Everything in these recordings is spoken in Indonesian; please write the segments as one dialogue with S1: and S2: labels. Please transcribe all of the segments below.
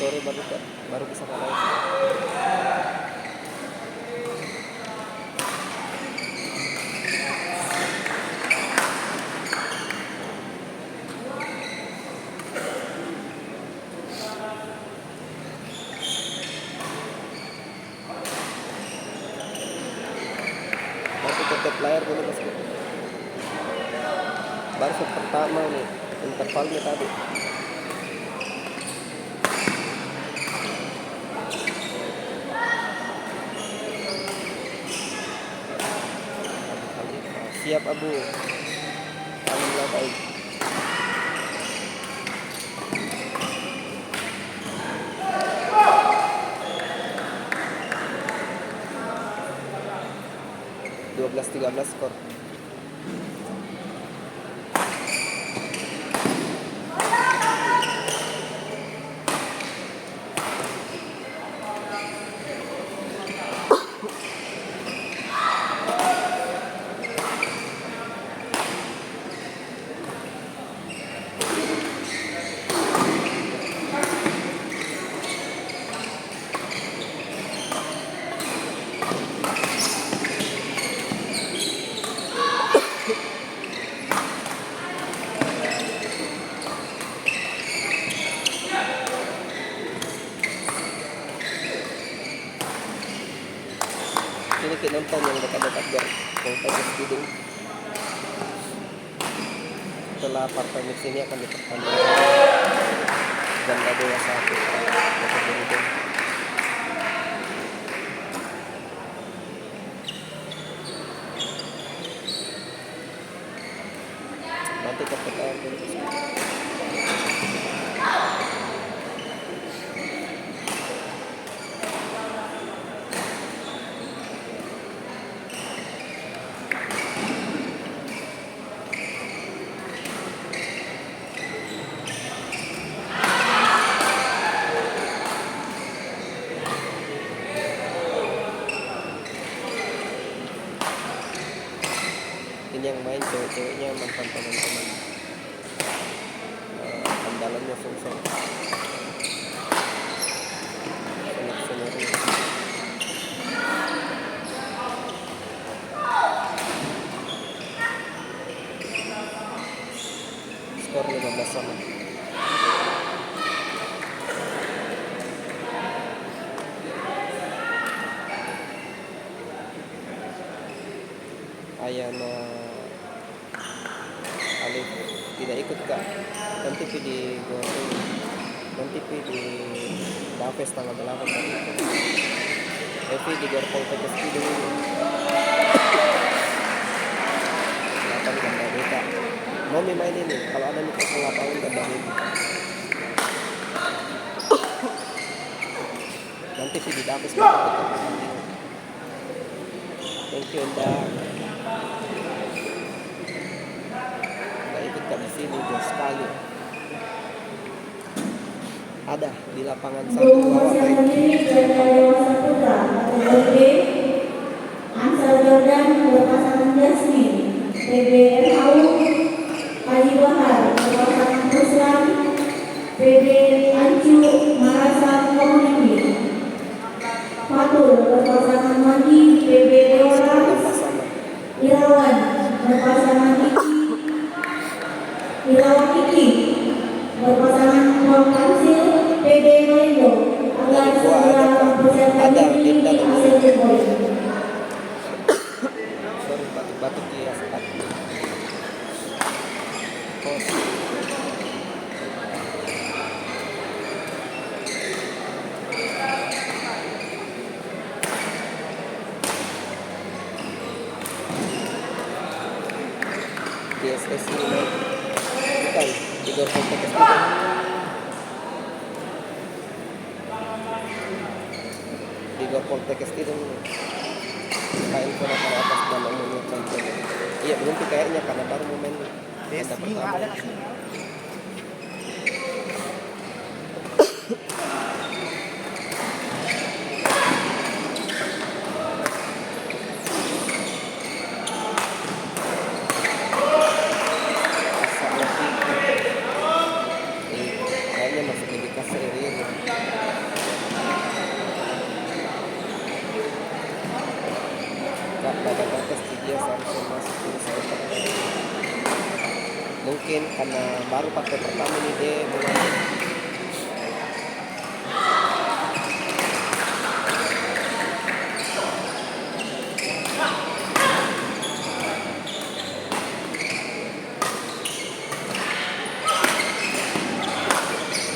S1: sore baru bisa naik. Nanti tutup layar dulu bosku. Baru set pertama nih intervalnya tadi. Siap Abu. Alhamdulillah baik. Belas 13 skor. Ini kita nonton yang dekat-dekat biar voltage speeding. Setelah partai mix ini akan diperpanjang dan ada yang satu nanti ke air dulu. Ini yang main cewek-ceweknya mantan teman-teman andalannya Sungsong senior skor 15 sama. Ayana Alif tidak ikut kak, nanti di gua nanti di Daves tanggal 8 tadi. Evi di Gor Poltekkes dulu. Kenapa di Ganda Beta? Mau main ini, kalau ada mikro lapangan Ganda Beta. Nanti di Daves thank you Enda. Di sini jauh sekali. Ada di lapangan satu bawah
S2: Ansar Jordan berpasangan Jasmine, PBRAU Haji Bahar berpasangan Ruslan, PB Ancu Marasa Community, Fatul berpasangan Mandi, PB Deoras, Irawan berpasangan Ilawakiki berpasangan Wang Kansil PB Malindo agar segera mempersiapkan diri di hasil poin.
S1: Sorry batuk-batuk di asap. DSS ini bukan di Gor Poltekkes di Gor Poltekkes itu kayak info dari atas dan umumnya contoh. Iya belum tuh kayaknya karena baru momen ada pertama. Kayaknya masuk indikasi ini. mungkin karena baru pakai pertama nih dia mulai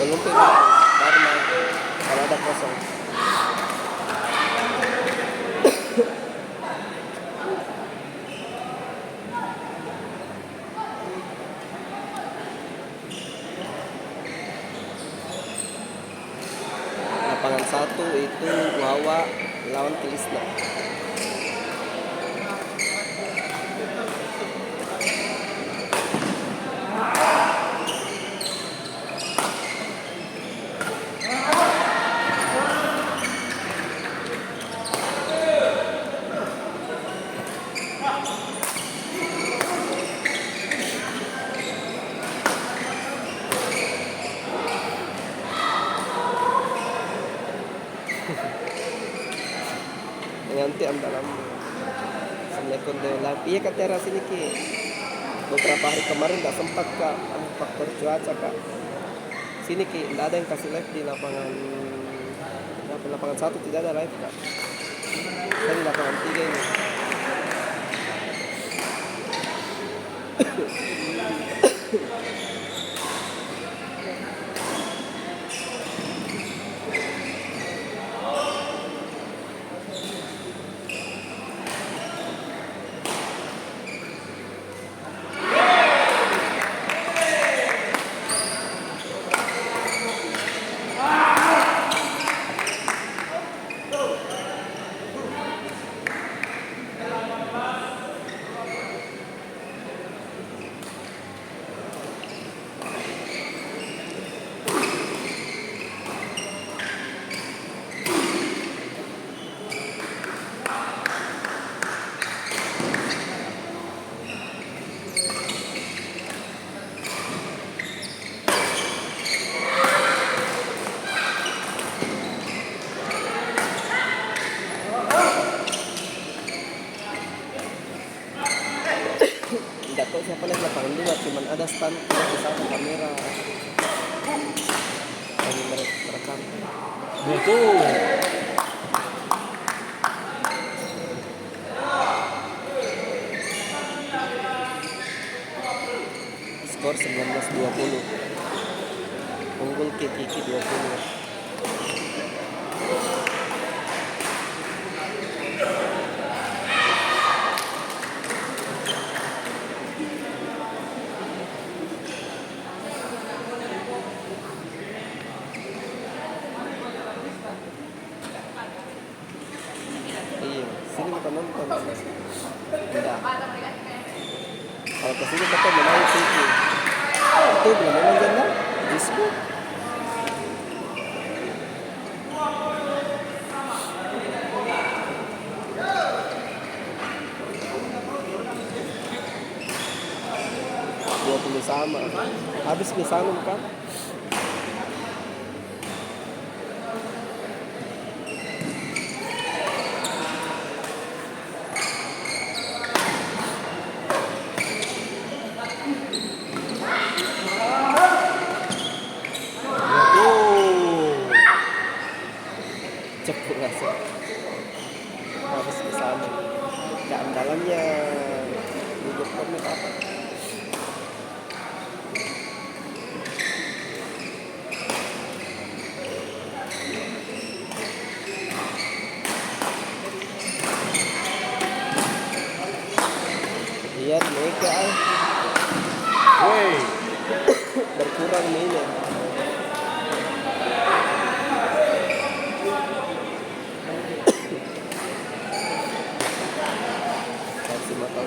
S1: belum pilih baru main kalau ada kosong. Lapangan 1 itu Wawa lawan Tilisna. Nanti ang dalam Assalamualaikum dalam iya ke teras ini ki beberapa hari kemarin nggak sempat kak faktor cuaca kak sini ki nggak ada yang kasih live di lapangan lapangan 1 tidak ada live kak saya di lapangan 3 ini. Tidak tahu siapa lihat lapangan 2 cuman ada stand tidak bisa ada kamera lagi merekam.
S3: Betul.
S1: Skor 19-20 unggul Kiki 20. Iya, sini kita nonton. Enggak. Kalau kesini kita menang Kiki. Itu belum memang janda. Disco. Sama habis misalnya kan cepet langsung habis misalnya keandalannya duduk komik apa. Lihat mereka
S3: Woi,
S1: berkurang minyak.